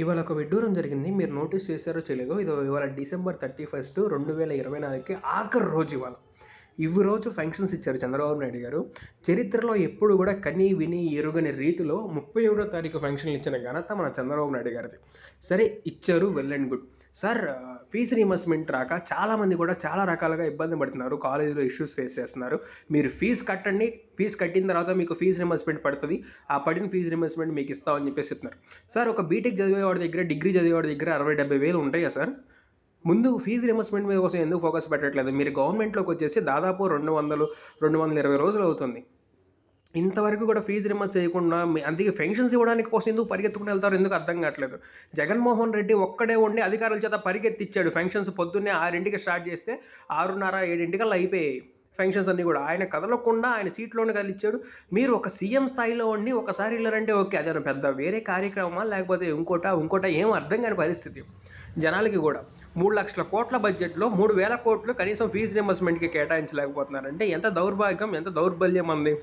ఇవాళ ఒక విడ్డూరం జరిగింది. మీరు నోటీస్ చేశారో చేయలేదో, ఇవాళ డిసెంబర్ 31, 2024కి ఆఖరి రోజు ఇవాళ. రోజు ఫంక్షన్స్ ఇచ్చారు చంద్రబాబు నాయుడు గారు. చరిత్రలో ఎప్పుడు కూడా కని, విని, ఎరుగని రీతిలో 31వ తారీఖు ఫంక్షన్‌లు ఇచ్చిన ఘనత మన చంద్రబాబు నాయుడు గారిది. సరే ఇచ్చారు, well and good. Sir fee reimbursement రాక చాలామంది కూడా చాలా రకాలుగా ఇబ్బంది పడుతున్నారు. కాలేజీలో ఇష్యూస్ ఫేస్ చేస్తున్నారు. మీరు ఫీజ్ కట్టండి. ఫీజ్ కట్టిన తర్వాత మీకు ఫీజ్ రీయింబర్స్‌మెంట్ పడుతుంది. ఆ పడిన ఫీజ్ రీయింబర్స్‌మెంట్ మీకు ఇస్తామని చెప్పేసి చెప్తున్నారు. సార్ ఒక బీటెక్ చదివేవాడి దగ్గర, డిగ్రీ చదివేవాడి దగ్గర 60,000, 70,000 ఉంటాయా సార్? ముందు ఫీజ్ రీయింబర్స్‌మెంట్ మీద కోసం ఎందుకు ఫోకస్ పెట్టట్లేదు? మీరు గవర్నమెంట్‌లోకి వచ్చేసి దాదాపు 200, 220 రోజులు అవుతుంది. ఇంతవరకు కూడా ఫీజు రిమర్స్ చేయకుండా అందుకే పెన్షన్స్ ఇవ్వడానికి కోసం ఎందుకు పరిగెత్తుకుని వెళ్తారో ఎందుకు అర్థం కావట్లేదు. జగన్మోహన్ రెడ్డి ఒక్కడే ఉండి అధికారుల చేత పరిగెత్తిచ్చాడు. ఫంక్షన్స్ పొద్దున్నే 6కి స్టార్ట్ చేస్తే 6:30, 7 అయిపోయాయి ఫంక్షన్స్ అన్నీ కూడా. ఆయన కదలకుండా ఆయన సీట్లోనే కదిలిచ్చాడు. మీరు ఒక సీఎం స్థాయిలో ఉండి ఒకసారి వెళ్ళారంటే ఓకే, అదే పెద్ద వేరే కార్యక్రమమా లేకపోతే ఇంకోట ఏం అర్థం కాని పరిస్థితి జనాలకి కూడా. 3,00,000 కోట్ల బడ్జెట్లో 3,000 కోట్లు కనీసం ఫీజు రియంబర్స్మెంట్కి కేటాయించలేకపోతున్నారంటే ఎంత దౌర్భాగ్యం, ఎంత దౌర్బల్యం అంది.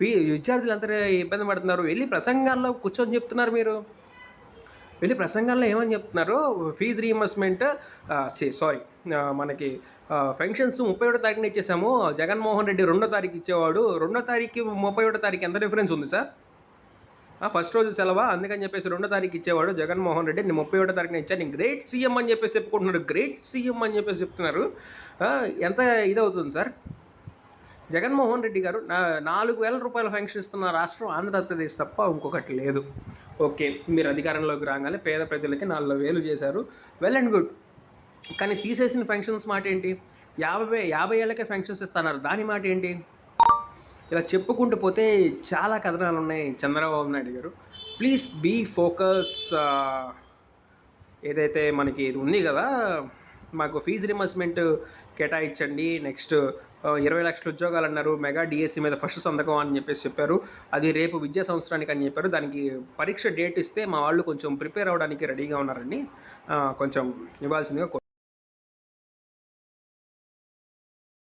విద్యార్థులు ఎంత ఇబ్బంది పడుతున్నారు. వెళ్ళి ప్రసంగాల్లో కూర్చొని చెప్తున్నారు మీరు. వెళ్ళి ప్రసంగాల్లో ఏమని చెప్తున్నారు? ఫీజు రీయింబర్స్మెంట్ మనకి ఫంక్షన్స్ 31వ తారీఖున ఇచ్చేసాము. జగన్మోహన్ రెడ్డి 2వ తారీఖు ఇచ్చేవాడు. 2వ తారీఖుకి 31వ తారీఖు ఎంత డిఫరెన్స్ ఉంది సార్? ఫస్ట్ రోజు సెలవా అందుకని చెప్పేసి 2వ తారీఖు ఇచ్చేవాడు జగన్మోహన్ రెడ్డి. నేను 31వ తారీఖున ఇచ్చాను. నేను గ్రేట్ సీఎం అని చెప్పేసి చెప్పుకుంటున్నాడు. గ్రేట్ సీఎం అని చెప్పేసి చెప్తున్నారు. ఎంత ఇదవుతుంది సార్? జగన్మోహన్ రెడ్డి గారు 4,000 రూపాయల ఫంక్షన్ ఇస్తున్న రాష్ట్రం ఆంధ్రప్రదేశ్ తప్ప ఇంకొకటి లేదు. ఓకే, మీరు అధికారంలోకి రాగానే పేద ప్రజలకి 4,000 చేశారు, వెల్ అండ్ గుడ్. కానీ తీసేసిన ఫంక్షన్స్ మాట ఏంటి? 50 ఏళ్ళకే ఫంక్షన్స్ ఇస్తున్నారు, దాని మాట ఏంటి? ఇలా చెప్పుకుంటూ పోతే చాలా కథనాలు ఉన్నాయి చంద్రబాబు నాయుడు గారు. Please be focus. ఏదైతే మనకి ఇది ఉంది కదా, మాకు ఫీజు రియంబర్స్మెంట్ కేటాయించండి. నెక్స్ట్ 20 లక్షల ఉద్యోగాలు అన్నారు. మెగా డిఎస్సి మీద ఫస్ట్ సంతకం అని చెప్పేసి చెప్పారు. అది రేపు విద్యా సంవత్సరానికి అని చెప్పారు. దానికి పరీక్ష డేట్ ఇస్తే మా వాళ్ళు కొంచెం ప్రిపేర్ అవ్వడానికి రెడీగా ఉన్నారండి. కొంచెం ఇవ్వాల్సిందిగా